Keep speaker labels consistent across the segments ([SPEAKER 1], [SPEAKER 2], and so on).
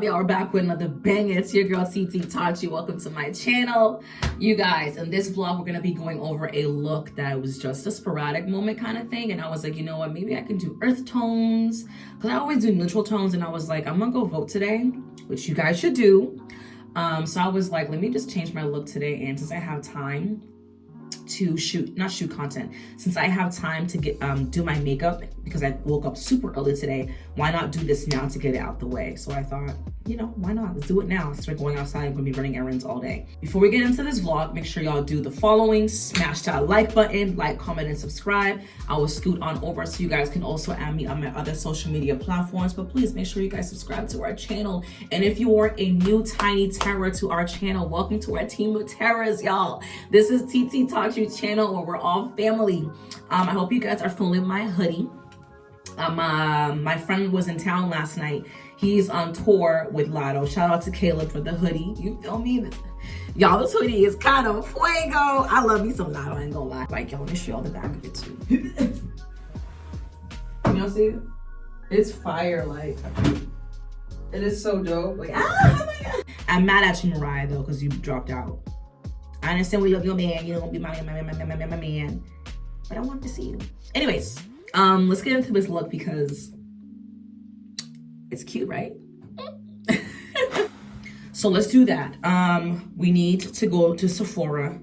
[SPEAKER 1] up, y'all? We're back with another banger. It's your girl TT Tachi. Welcome to my channel. You guys, in this vlog, we're gonna be going over a look that was just a sporadic moment kind of thing. And I was like, you know what, maybe I can do earth tones, because I always do neutral tones. And I was like, I'm gonna go vote today, which you guys should do. So I was like, let me just change my look today. And since I have time to not shoot content, since I have time to get do my makeup, because I woke up super early today, why not do this now to get it out the way? So I thought, you know, why not? Let's do it now. Since we're going outside, I'm gonna be running errands all day. Before we get into this vlog, make sure y'all do the following: smash that like button, like, comment, and subscribe. I will scoot on over so you guys can also add me on my other social media platforms, but please make sure you guys subscribe to our channel. And if you are a new tiny terror to our channel, welcome to our team of terrors, y'all. This is TT Tachi channel where we're all family. I hope you guys are feeling my hoodie. My friend was in town last night. He's on tour with Lotto. Shout out to Caleb for the hoodie. You feel me? Y'all, this hoodie is kind of fuego. I love me some Lotto, I ain't gonna lie. Like, y'all, let me show y'all the back of it too. Y'all see it? It's fire, like, it is so dope. Like, oh my God. I'm mad at you, Mariah, though, because you dropped out. I understand we love your man. You don't be my man. But I wanted to see you. Anyways, let's get into this look because it's cute, right? So let's do that. We need to go to Sephora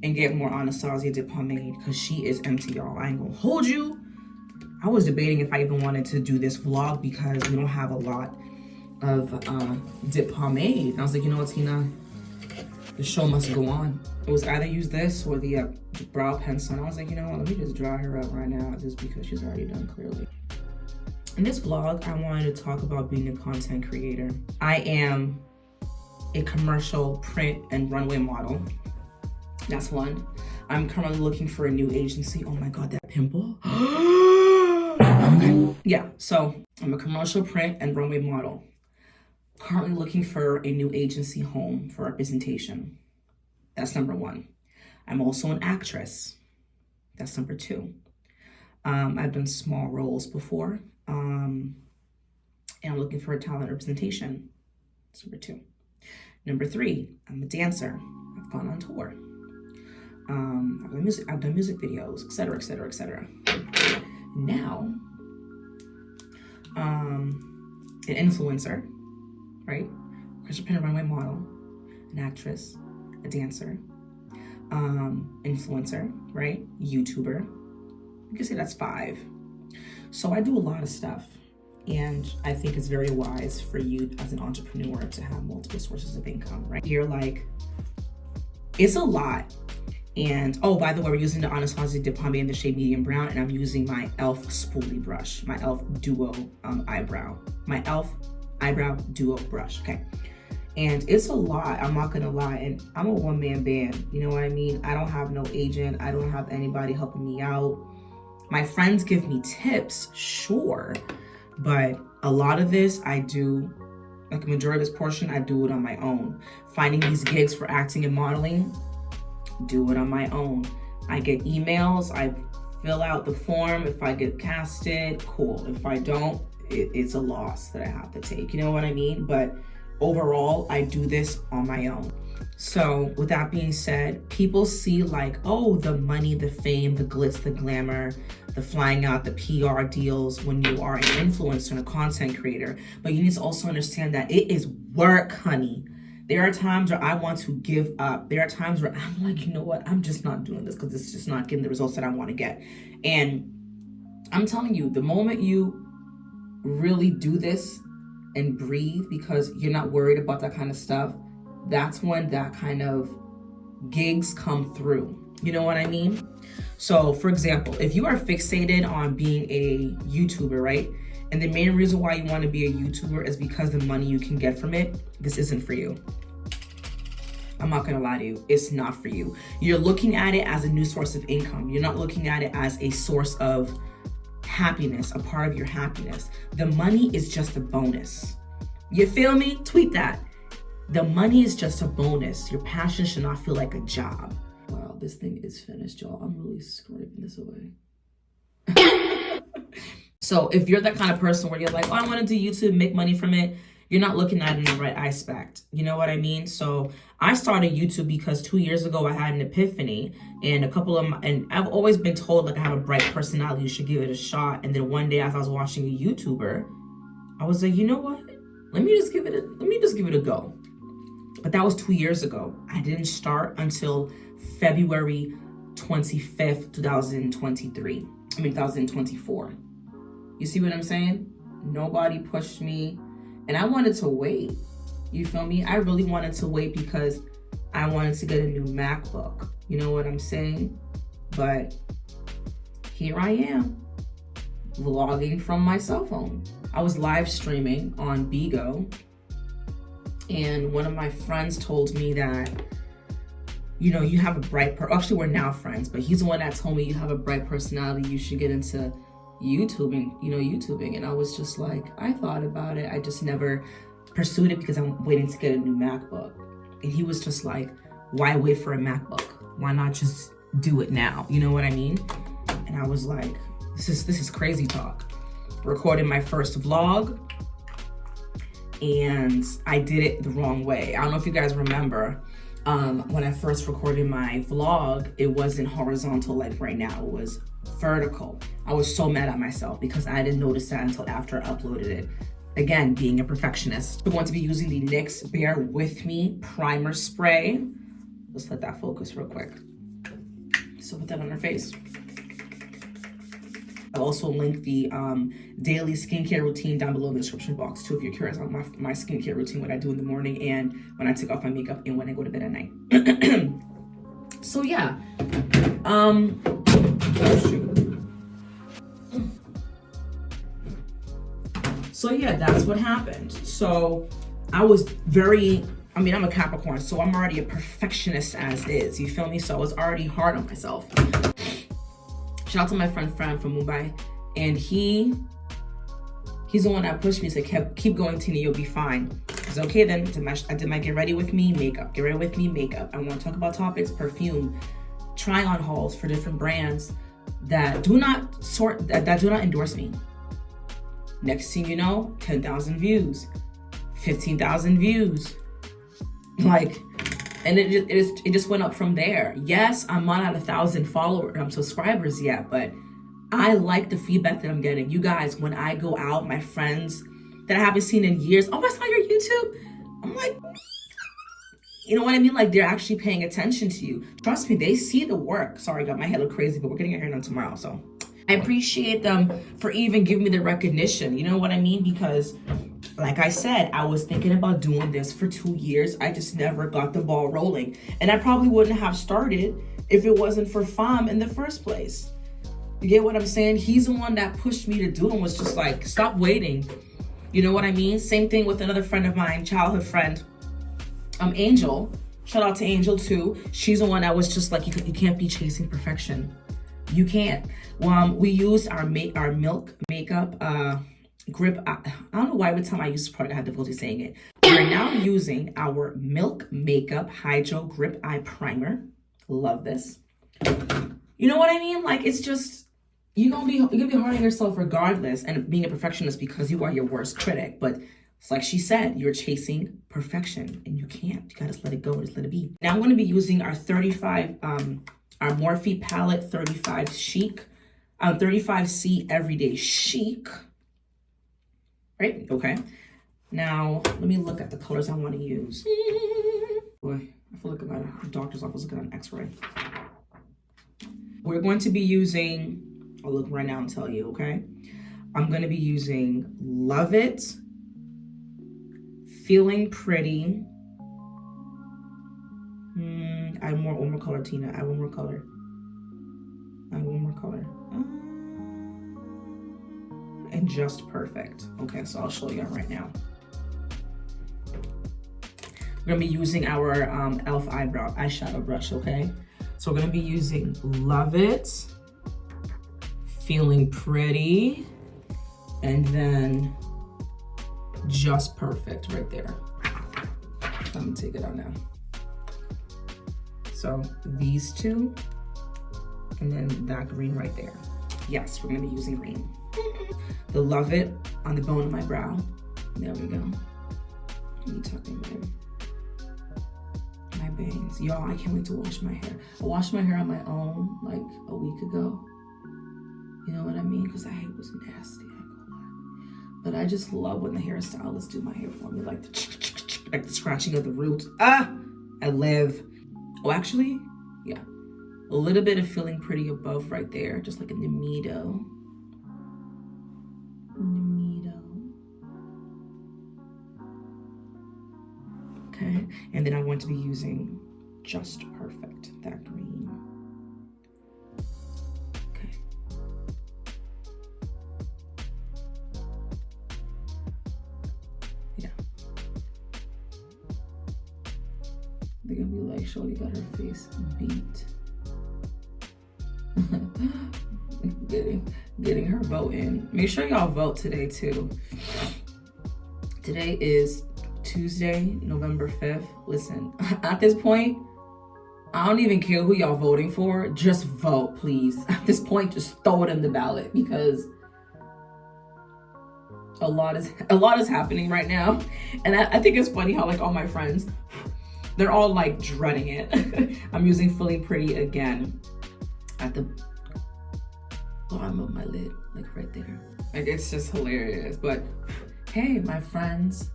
[SPEAKER 1] and get more Anastasia dip pomade because she is empty, y'all. I ain't gonna hold you. I was debating if I even wanted to do this vlog because we don't have a lot of dip pomade. And I was like, you know what, Tina? The show must go on. It was either use this or the brow pencil. And I was like, you know what, let me just dry her up right now just because she's already done clearly. In this vlog, I wanted to talk about being a content creator. I am a commercial print and runway model. That's one. I'm currently looking for a new agency. Oh my God, that pimple. Okay. Yeah, so I'm a commercial print and runway model. Currently looking for a new agency home for representation. That's number one. I'm also an actress. That's number two. I've done small roles before. And I'm looking for a talent representation. That's number two. Number three, I'm a dancer. I've gone on tour. I've done music videos, etc., etc., etc. Now, an influencer, right? Christian Penn runway model, an actress, a dancer, influencer, right? YouTuber. You can say that's 5. So I do a lot of stuff. And I think it's very wise for you as an entrepreneur to have multiple sources of income, right? You're like, it's a lot. And oh, by the way, we're using the Anastasia dip pomade in the shade medium brown, and I'm using my e.l.f. spoolie brush, my e.l.f. duo eyebrow, my e.l.f. eyebrow duo brush, okay? And it's a lot, I'm not gonna lie, and I'm a one-man band, you know what I mean? I don't have no agent, I don't have anybody helping me out. My friends give me tips, sure, but a lot of this I do, like a majority of this portion, I do it on my own. Finding these gigs for acting and modeling, do it on my own. I get emails, I fill out the form. If I get casted, cool. If I don't, it's a loss that I have to take. You know what I mean? But overall, I do this on my own. So with that being said, people see like, oh, the money, the fame, the glitz, the glamour, the flying out, the PR deals when you are an influencer and a content creator. But you need to also understand that it is work, honey. There are times where I want to give up. There are times where I'm like, you know what? I'm just not doing this because it's just not getting the results that I want to get. And I'm telling you, the moment you really do this and breathe because you're not worried about that kind of stuff, that's when that kind of gigs come through. You know what I mean? So for example, if you are fixated on being a YouTuber, right? And the main reason why you want to be a YouTuber is because the money you can get from it, this isn't for you. I'm not gonna lie to you, it's not for you. You're looking at it as a new source of income. You're not looking at it as a source of happiness, a part of your happiness. The money is just a bonus. You feel me? Tweet that. The money is just a bonus. Your passion should not feel like a job. Wow, this thing is finished, y'all. I'm really scraping this away. So if you're that kind of person where you're like, oh, I want to do YouTube, make money from it, you're not looking at it in the right aspect. You know what I mean? So I started YouTube because 2 years ago I had an epiphany, and and I've always been told like I have a bright personality, you should give it a shot. And then one day as I was watching a YouTuber, I was like, you know what? Let me just give it a go. But that was 2 years ago. I didn't start until February 25th, 2024. You see what I'm saying? Nobody pushed me, and I wanted to wait. You feel me? I really wanted to wait because I wanted to get a new MacBook. You know what I'm saying? But here I am, vlogging from my cell phone. I was live streaming on Bigo, and one of my friends told me that, you know, you have a bright actually we're now friends, but he's the one that told me you have a bright personality, you should get into YouTubing. And I was just like, I thought about it, I just never pursued it because I'm waiting to get a new MacBook. And he was just like, why wait for a MacBook? Why not just do it now? You know what I mean? And I was like, this is crazy talk. Recorded my first vlog, and I did it the wrong way. I don't know if you guys remember, when I first recorded my vlog, it wasn't horizontal like right now, it was vertical. I was so mad at myself because I didn't notice that until after I uploaded it. Again, being a perfectionist. We're going to be using the NYX Bear With Me Primer Spray. Let's let that focus real quick. So put that on her face. I'll also link the daily skincare routine down below in the description box too, if you're curious on my skincare routine, what I do in the morning and when I take off my makeup and when I go to bed at night. So yeah, oh shoot. So yeah, that's what happened. So I was I'm a Capricorn, so I'm already a perfectionist as is, you feel me? So I was already hard on myself. Shout out to my friend Fran from Mumbai, and he's the one that pushed me, said, keep going, Tina, you'll be fine. I said, okay, then I did my get ready with me makeup. I want to talk about topics, perfume, try on hauls for different brands that do not endorse me. Next thing you know, 10,000 views, 15,000 views, and it just went up from there. Yes, I'm not at 1,000 subscribers yet, but I like the feedback that I'm getting. You guys, when I go out, my friends that I haven't seen in years, oh, I saw your YouTube. I'm like, you know what I mean? Like, they're actually paying attention to you. Trust me, they see the work. Sorry, got my hair look crazy, but we're getting our hair done tomorrow, so. I appreciate them for even giving me the recognition. You know what I mean? Because like I said, I was thinking about doing this for 2 years. I just never got the ball rolling. And I probably wouldn't have started if it wasn't for Fam in the first place. You get what I'm saying? He's the one that pushed me to do it and was just like, stop waiting. You know what I mean? Same thing with another friend of mine, childhood friend, Angel. Shout out to Angel too. She's the one that was just like, you can't be chasing perfection. You can't. We used our Milk makeup grip. I don't know why every time I use this product I have difficulty saying it. We're now using our Milk Makeup Hydro Grip Eye Primer. Love this. You know what I mean? Like, it's just, you're gonna be hard on yourself regardless, and being a perfectionist because you are your worst critic. But it's like she said, you're chasing perfection and you can't. You gotta just let it go, just let it be. Now I'm gonna be using our 35 our MORPHE palette 35 Chic, 35C Everyday Chic, right? Okay. Now, let me look at the colors I want to use. Boy, I feel like I'm at a doctor's office looking at an x-ray. We're going to be using, I'll look right now and tell you, okay? I'm going to be using Love It, Feeling Pretty. I have one more color, Tina. I have one more color. And Just Perfect. Okay, so I'll show you right now. We're gonna be using our e.l.f. eyeshadow brush, okay? So we're gonna be using Love It, Feeling Pretty, and then Just Perfect right there. Let me take it out now. So these two, and then that green right there. Yes, we're gonna be using green. The Love It on the bone of my brow. There we go. Let me tuck in my bangs. Y'all, I can't wait to wash my hair. I washed my hair on my own like a week ago. You know what I mean? Because I hate it was nasty. But I just love when the hairstylists do my hair for me, like the scratching of the roots. I live. Oh, actually, yeah. A little bit of feeling pretty above right there, just like in the middle. Okay, and then I'm going to be using Just Perfect, that green. Okay. Yeah. They're gonna be like, shorty got her face beat. getting her vote in. Make sure y'all vote today too. Today is Tuesday, November 5th. Listen, at this point, I don't even care who y'all voting for. Just vote, please. At this point, just throw it in the ballot because a lot is happening right now. And I think it's funny how like all my friends, they're all like dreading it. I'm using Feeling Pretty again at the bottom of my lid, like right there. Like it's just hilarious. But hey, my friends,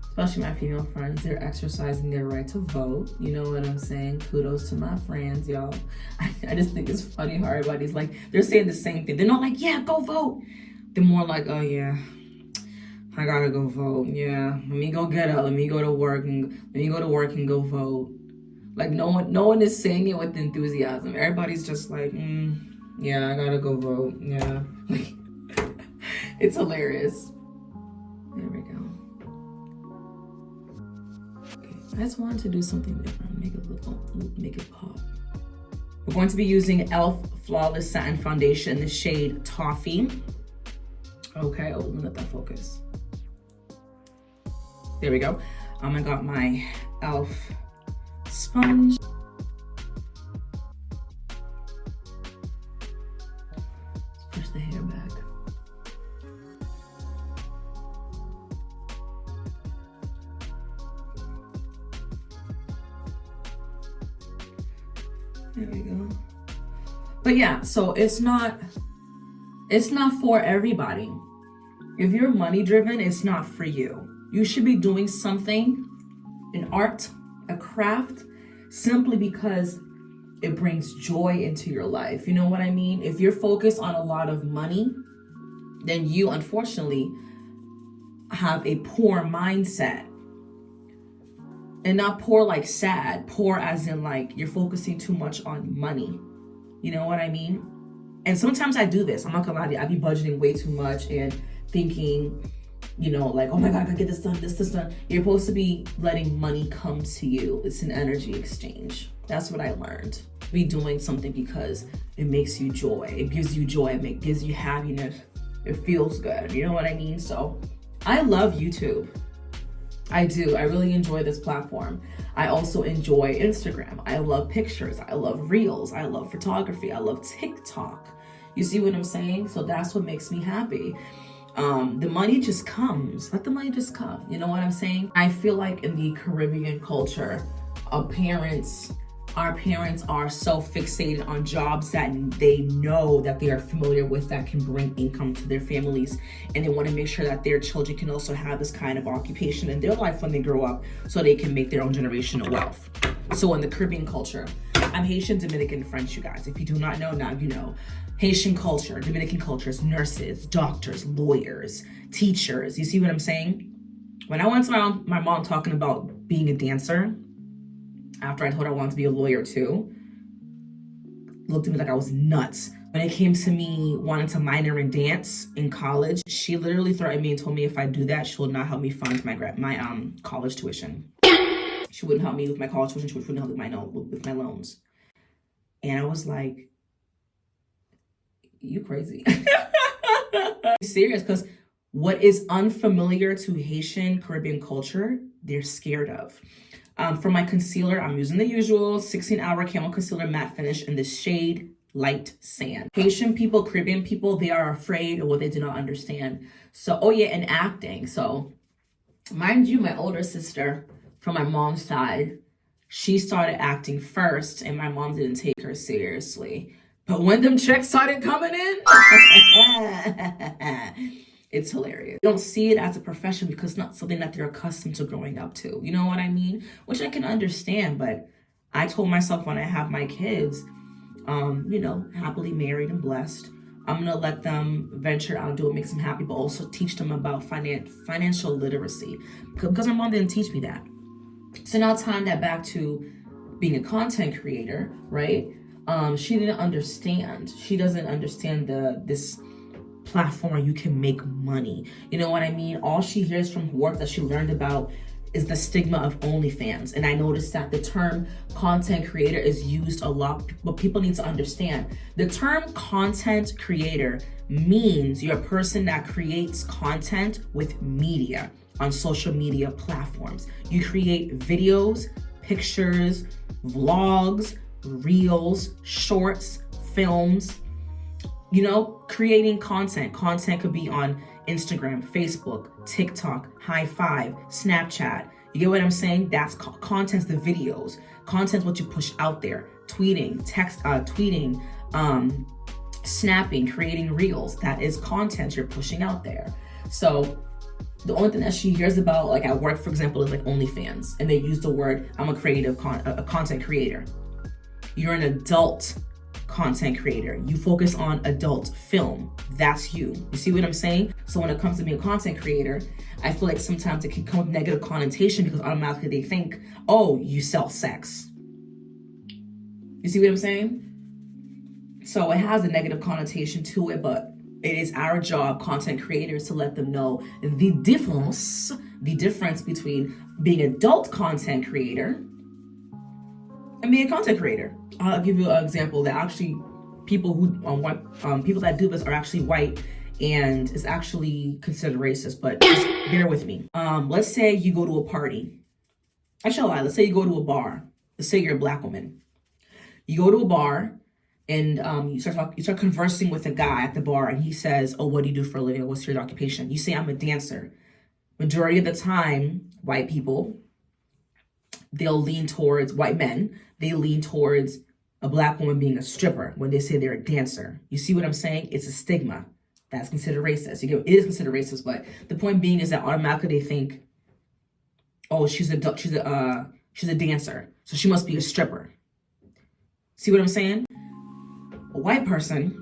[SPEAKER 1] especially my female friends, they're exercising their right to vote. You know what I'm saying? Kudos to my friends, y'all. I just think it's funny how everybody's like, they're saying the same thing. They're not like, yeah, go vote. They're more like, oh yeah, I gotta go vote. Yeah, let me go get up. Let me go to work and go vote. Like no one is saying it with enthusiasm. Everybody's just like, yeah, I gotta go vote. Yeah, like it's hilarious. There we go. Okay, I just wanted to do something different. Make it pop. We're going to be using E.l.f. Flawless Satin Foundation in the shade Toffee. Okay, oh, let me let that focus. There we go. I got my E.l.f. sponge. Let's push the hair back. There we go. But yeah, so it's not for everybody. If you're money driven, it's not for you. You should be doing something, an art, a craft, simply because it brings joy into your life. You know what I mean? If you're focused on a lot of money, then you unfortunately have a poor mindset. And not poor like sad, poor as in like you're focusing too much on money. You know what I mean? And sometimes I do this. I'm not gonna lie to you. I be budgeting way too much and thinking, you know, like, oh my God, I gotta get this done, this done. You're supposed to be letting money come to you. It's an energy exchange. That's what I learned. Be doing something because it makes you joy. It gives you joy. It gives you happiness. It feels good. You know what I mean? So I love YouTube. I do. I really enjoy this platform. I also enjoy Instagram. I love pictures. I love reels. I love photography. I love TikTok. You see what I'm saying? So that's what makes me happy. The money just comes. Let the money just come. You know what I'm saying? I feel like in the Caribbean culture, our parents are so fixated on jobs that they know that they are familiar with that can bring income to their families, and they want to make sure that their children can also have this kind of occupation in their life when they grow up so they can make their own generational wealth. So in the Caribbean culture, I'm Haitian, Dominican, French, you guys. If you do not know, now you know. Haitian culture, Dominican culture is nurses, doctors, lawyers, teachers. You see what I'm saying? When I went to my mom talking about being a dancer, after I told her I wanted to be a lawyer too, looked at me like I was nuts. When it came to me wanting to minor in dance in college, she literally threatened me and told me if I do that, she will not help me fund my college tuition. She wouldn't help me with my college tuition. She wouldn't help with my loans. And I was like, you crazy. Serious, because what is unfamiliar to Haitian Caribbean culture, they're scared of. For my concealer, I'm using the usual 16-hour Camo Concealer Matte Finish in the shade Light Sand. Haitian people, Caribbean people, they are afraid of what they do not understand. So, oh yeah, and acting. So Mind you, my older sister from my mom's side, she started acting first, and my mom didn't take her seriously. But when them checks started coming in, it's hilarious. You don't see it as a profession because it's not something that they're accustomed to growing up to. You know what I mean? Which I can understand, but I told myself when I have my kids, you know, happily married and blessed, I'm gonna let them venture out and do what makes them happy, but also teach them about financial literacy because my mom didn't teach me that. So now tying that back to being a content creator, right? She didn't understand. She doesn't understand this platform where you can make money. You know what I mean? All she hears from work that she learned about is the stigma of OnlyFans. And I noticed that the term content creator is used a lot, but people need to understand. The term content creator means you're a person that creates content with media on social media platforms. You create videos, pictures, vlogs, reels, shorts, films, you know, creating content. Content could be on Instagram, Facebook, TikTok, High Five, Snapchat. You get what I'm saying? That's content's the videos. Content's what you push out there. Tweeting, snapping, creating reels. That is content you're pushing out there. So the only thing that she hears about, like at work, for example, is like OnlyFans. And they use the word, I'm a content creator. You're an adult content creator. You focus on adult film. That's you. You see what I'm saying? So when it comes to being a content creator, I feel like sometimes it can come with negative connotation because automatically they think, oh, you sell sex. You see what I'm saying? So it has a negative connotation to it, but it is our job, content creators, to let them know the difference between being an adult content creator and being a content creator. I'll give you an example that actually people that do this are actually white and is actually considered racist, but just bear with me. Let's say you go to a party. I shall lie. Let's say you go to a bar. Let's say you're a black woman. You go to a bar and you start conversing with a guy at the bar, and he says, "Oh, what do you do for a living? What's your occupation?" You say, "I'm a dancer." Majority of the time, white people, white men, they lean towards a black woman being a stripper when they say they're a dancer. You see what I'm saying? It's a stigma. That's considered racist. It is considered racist, but the point being is that automatically they think, oh, she's a dancer, so she must be a stripper. See what I'm saying? A white person,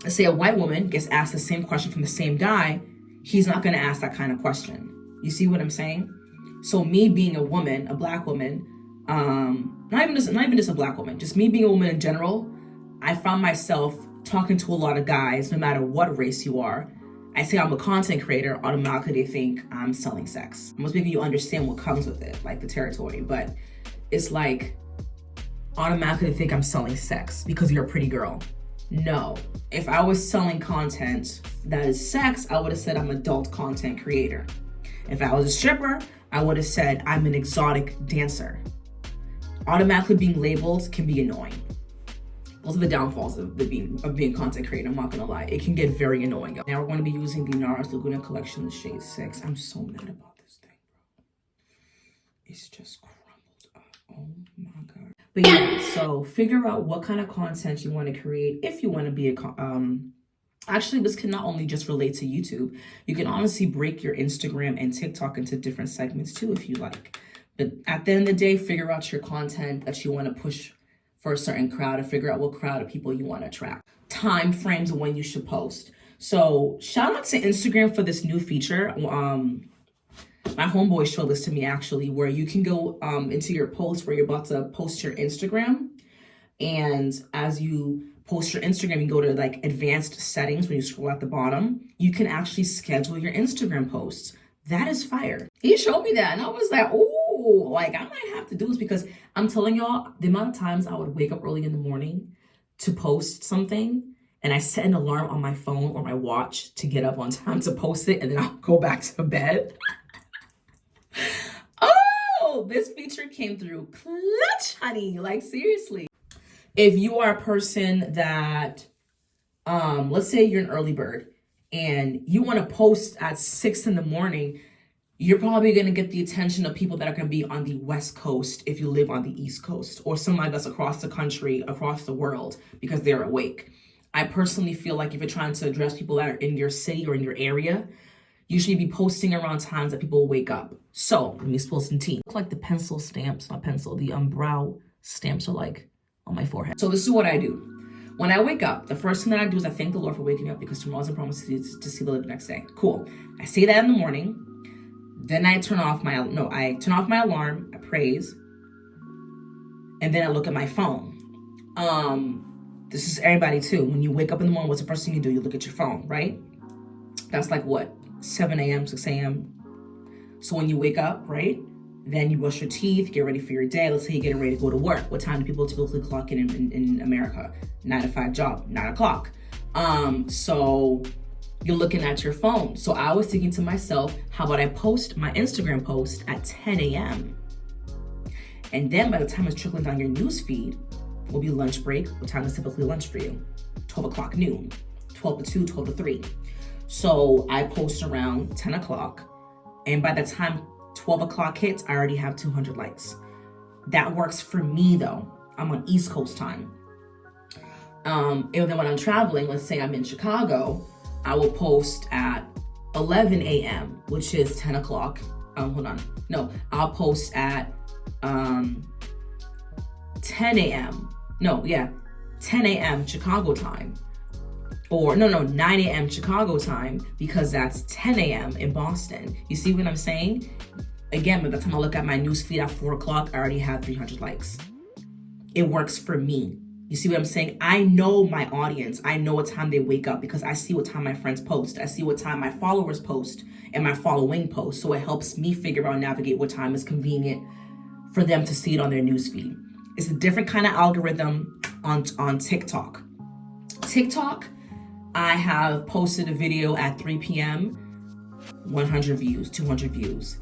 [SPEAKER 1] let's say a white woman gets asked the same question from the same guy, he's not going to ask that kind of question. You see what I'm saying? So me being a woman, a black woman, not even just a black woman, just me being a woman in general, I found myself talking to a lot of guys, no matter what race you are. I say I'm a content creator, automatically they think I'm selling sex. I'm just making you understand what comes with it, like the territory, but it's like automatically they think I'm selling sex because you're a pretty girl. No, if I was selling content that is sex, I would have said I'm an adult content creator. If I was a stripper, I would have said I'm an exotic dancer. Automatically being labeled can be annoying. Those are the downfalls of being a content creator, I'm not gonna lie. It can get very annoying. Now we're gonna be using the NARS Laguna collection, the shade 6. I'm so mad about this thing, bro. It's just crumbled up. Oh my God. But yeah, so figure out what kind of content you wanna create if you wanna be actually, this can not only just relate to YouTube, you can honestly break your Instagram and TikTok into different segments too if you like. But at the end of the day, figure out your content that you want to push for a certain crowd and figure out what crowd of people you want to attract. Time frames of when you should post. So shout out to Instagram for this new feature. My homeboy showed this to me actually, where you can go into your post where you're about to post your Instagram. And as you post your Instagram, you go to like advanced settings when you scroll at the bottom. You can actually schedule your Instagram posts. That is fire. He showed me that and I was like, oh, like I might have to do this because I'm telling y'all the amount of times I would wake up early in the morning to post something and I set an alarm on my phone or my watch to get up on time to post it and then I'll go back to bed. Oh, this feature came through clutch, honey. Like seriously. If you are a person that, let's say you're an early bird and you want to post at 6 in the morning, you're probably going to get the attention of people that are going to be on the West Coast if you live on the East Coast, or somebody that's across the country, across the world, because they're awake. I personally feel like if you're trying to address people that are in your city or in your area, you should be posting around times that people wake up. So let me spill some tea. Like the pencil stamps, not pencil, the brow stamps are like on my forehead. So this is what I do. When I wake up, the first thing that I do is I thank the Lord for waking me up, because tomorrow's a promise to see the light the next day. Cool. I say that in the morning. Then I turn off my alarm, I praise, and then I look at my phone. This is everybody too. When you wake up in the morning, what's the first thing you do? You look at your phone, right? That's like what, 7 a.m., 6 a.m. So when you wake up, right, then you brush your teeth, get ready for your day. Let's say you're getting ready to go to work. What time do people typically clock in America? 9 to 5 job, 9 o'clock. So you're looking at your phone. So I was thinking to myself, how about I post my Instagram post at 10 a.m. And then by the time it's trickling down your news feed, will be lunch break. What time is typically lunch for you? 12 o'clock noon, 12 to 2, 12 to 3. So I post around 10 o'clock. And by the time 12 o'clock hits, I already have 200 likes. That works for me though. I'm on East Coast time. And then when I'm traveling, let's say I'm in Chicago, I will post at 11 a.m., which is 10 o'clock. I'll post at 10 a.m. 10 a.m. Chicago time. Or 9 a.m. Chicago time, because that's 10 a.m. in Boston. You see what I'm saying? Again, by the time I look at my news feed at 4 o'clock, I already have 300 likes. It works for me. You see what I'm saying? I know my audience. I know what time they wake up, because I see what time my friends post. I see what time my followers post and my following post. So it helps me figure out and navigate what time is convenient for them to see it on their newsfeed. It's a different kind of algorithm on TikTok. TikTok, I have posted a video at 3 p.m., 100 views, 200 views.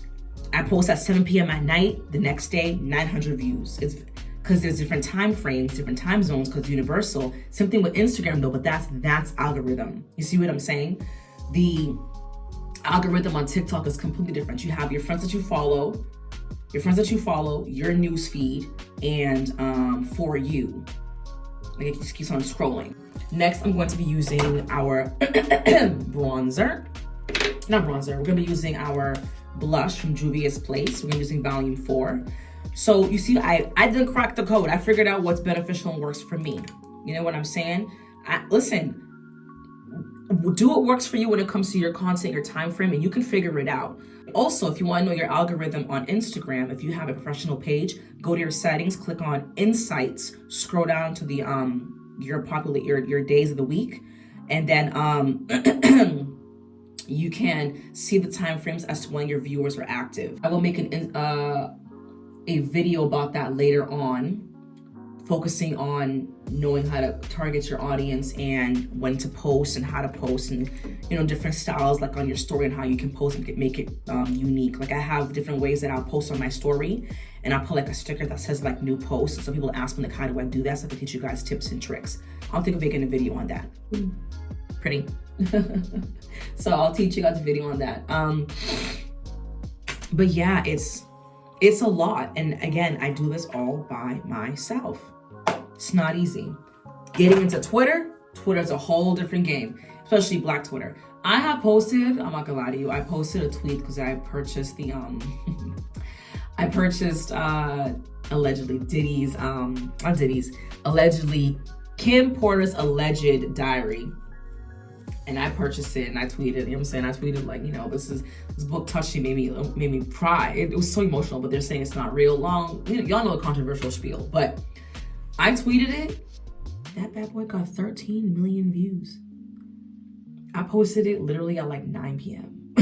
[SPEAKER 1] I post at 7 p.m. at night, the next day, 900 views. It's because there's different time frames, different time zones, because universal. Same thing with Instagram though, but that's algorithm. You see what I'm saying? The algorithm on TikTok is completely different. You have your friends that you follow, your news feed, and for you. Like it just keeps on scrolling. Next, I'm going to be using our bronzer. Not bronzer, we're gonna be using our blush from Juvia's Place. We're gonna be using volume 4. So you see, I didn't crack the code. I figured out what's beneficial and works for me. You know what I'm saying? Listen, do what works for you when it comes to your content, your time frame, and you can figure it out. Also, if you want to know your algorithm on Instagram, if you have a professional page, go to your settings, click on Insights, scroll down to the your days of the week, and then you can see the time frames as to when your viewers are active. I will make a video about that later on, focusing on knowing how to target your audience and when to post and how to post, and different styles like on your story and how you can post and make it unique. Like I have different ways that I'll post on my story, and I'll put like a sticker that says like new post. So people ask me like, how do I do that? So I can teach you guys tips and tricks. I'll think of making a video on that. Pretty. So I'll teach you guys a video on that. But yeah, it's a lot. And again, I do this all by myself. It's not easy. Getting into Twitter's a whole different game, especially Black Twitter. I have posted, I'm not gonna lie to you, I posted a tweet because I purchased the, allegedly Kim Porter's alleged diary. And I purchased it and I tweeted, you know what I'm saying? I tweeted like, this book touched me, made me cry. It was so emotional, but they're saying it's not real. Y'all know a controversial spiel, but I tweeted it. That bad boy got 13 million views. I posted it literally at like 9 p.m.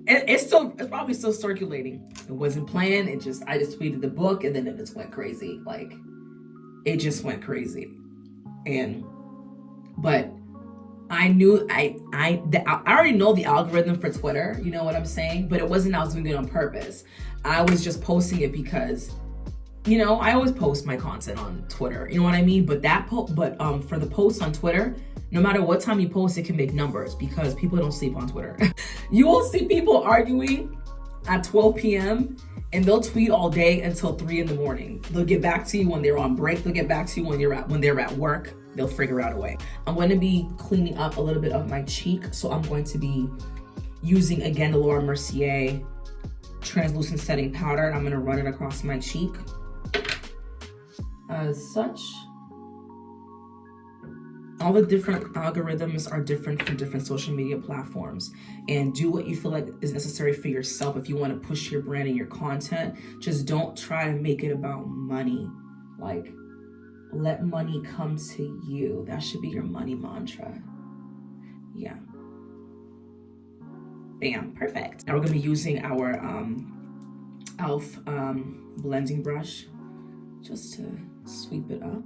[SPEAKER 1] It's probably still circulating. It wasn't planned. I just tweeted the book and then it just went crazy. Like it just went crazy. But I knew I already know the algorithm for Twitter, you know what I'm saying? But it wasn't I was doing it on purpose. I was just posting it because, I always post my content on Twitter, you know what I mean? But for the posts on Twitter, no matter what time you post, it can make numbers because people don't sleep on Twitter. You will see people arguing at 12 p.m. and they'll tweet all day until 3 in the morning. They'll get back to you when they're on break. They'll get back to you when they're at work. They'll figure out a way. I'm going to be cleaning up a little bit of my cheek. So I'm going to be using, again, the Laura Mercier translucent setting powder. And I'm going to run it across my cheek. As such. All the different algorithms are different for different social media platforms. And do what you feel like is necessary for yourself if you want to push your brand and your content. Just don't try to make it about money. Like, let money come to you. That should be your money mantra. Yeah. Bam, perfect. Now we're gonna be using our E.l.f. blending brush just to sweep it up.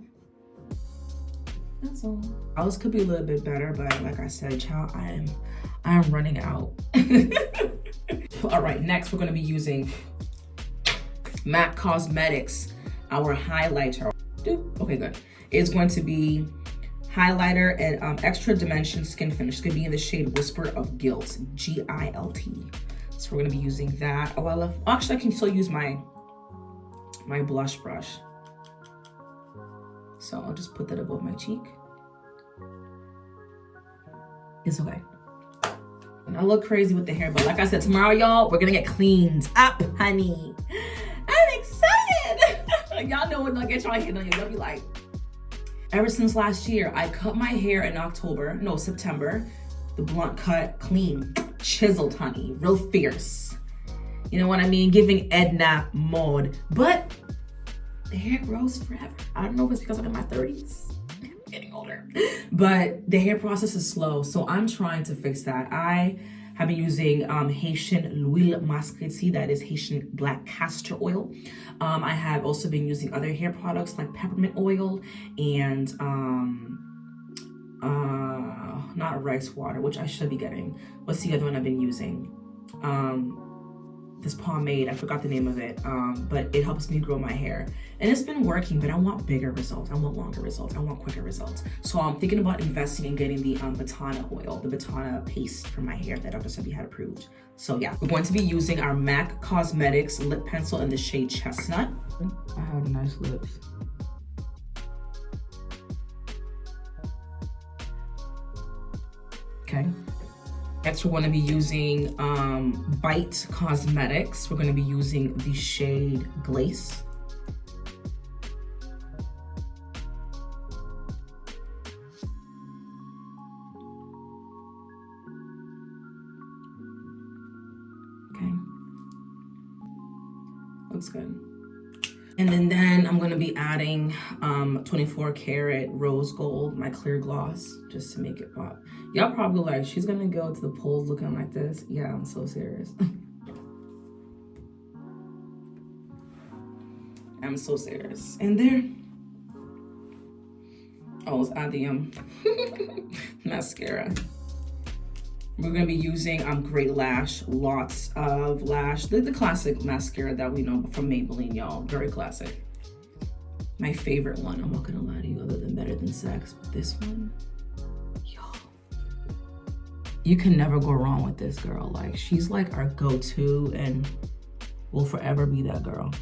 [SPEAKER 1] That's all. Ours could be a little bit better, but like I said, child, I am running out. All right, next we're gonna be using MAC Cosmetics, our highlighter. Okay, good. It's going to be highlighter and extra dimension skin finish. It's gonna be in the shade Whisper of Guilt, G-I-L-T. So we're gonna be using that. Oh, I love, actually I can still use my blush brush. So I'll just put that above my cheek. It's okay. And I look crazy with the hair, but like I said, tomorrow, y'all, we're gonna get cleaned up, honey. I'm excited. Y'all know when I get y'all hair on you, y'all be like, ever since last year, I cut my hair in September. The blunt cut, clean, chiseled, honey, real fierce. You know what I mean? Giving Edna mode, but the hair grows forever. I don't know if it's because I'm in my 30s. I'm getting older. But the hair process is slow, so I'm trying to fix that. I have been using Haitian l'huile masquerade, that is Haitian black castor oil. I have also been using other hair products like peppermint oil and not rice water, which I should be getting. What's the other one I've been using? This pomade, I forgot the name of it, but it helps me grow my hair. And it's been working, but I want bigger results. I want longer results. I want quicker results. So I'm thinking about investing in getting the Batana oil, the Batana paste for my hair that Dr. Sebi had approved. So yeah, we're going to be using our MAC Cosmetics lip pencil in the shade Chestnut. I have nice lips. Okay. Next, we're going to be using Bite Cosmetics. We're going to be using the shade Glace. Okay. Looks good. And then I'm going to be adding 24 karat rose gold, my clear gloss, just to make it pop. Y'all probably like, she's going to go to the polls looking like this. Yeah, I'm so serious. I'm so serious. And there. Oh, let's add the mascara. We're going to be using Great Lash, lots of lash, the classic mascara that we know from Maybelline, y'all. Very classic. My favorite one, I'm not going to lie to you, other than Better Than Sex, but this one, y'all. You can never go wrong with this girl. Like, she's like our go-to and will forever be that girl.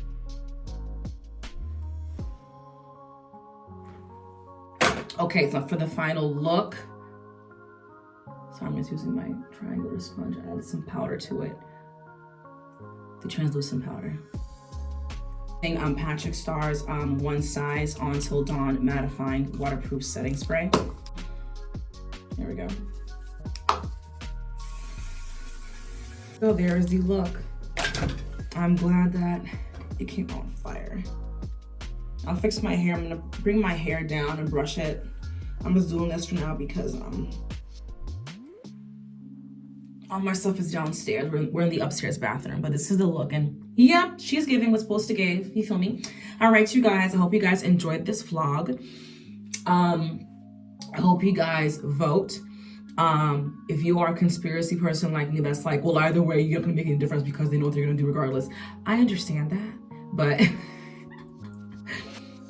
[SPEAKER 1] Okay, so for the final look, so I'm just using my triangular sponge. I added some powder to it, the translucent powder. Patrick Starr's One Size On Till Dawn Mattifying Waterproof Setting Spray. There we go. So there's the look. I'm glad that it came on fire. I'll fix my hair. I'm gonna bring my hair down and brush it. I'm just doing this for now because all my stuff is downstairs. We're in the upstairs bathroom, but this is the look. And yeah, she's giving what's supposed to give. You feel me? All right, you guys. I hope you guys enjoyed this vlog. I hope you guys vote. If you are a conspiracy person like me, that's like, well, either way, you're not gonna make any difference because they know what they're gonna do regardless. I understand that, but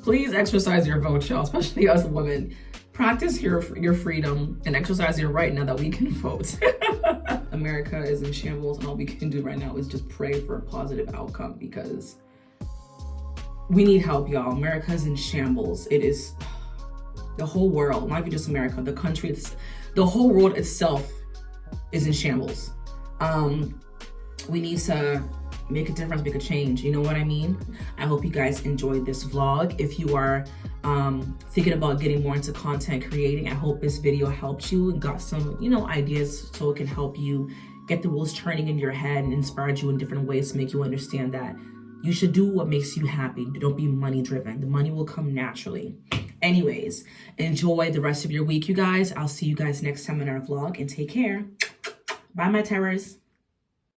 [SPEAKER 1] please exercise your vote, y'all, especially us women. Practice your freedom and exercise your right now that we can vote. America is in shambles, and all we can do right now is just pray for a positive outcome, because we need help, y'all. America's in shambles. It is the whole world, not even just America, the country, the whole world itself is in shambles. We need to make a difference, make a change. You know what I mean? I hope you guys enjoyed this vlog. If you are thinking about getting more into content creating, I hope this video helped you and got some, you know, ideas so it can help you get the wheels turning in your head and inspired you in different ways to make you understand that you should do what makes you happy. Don't be money driven. The money will come naturally. Anyways, enjoy the rest of your week, you guys. I'll see you guys next time in our vlog, and take care. Bye, my terrors.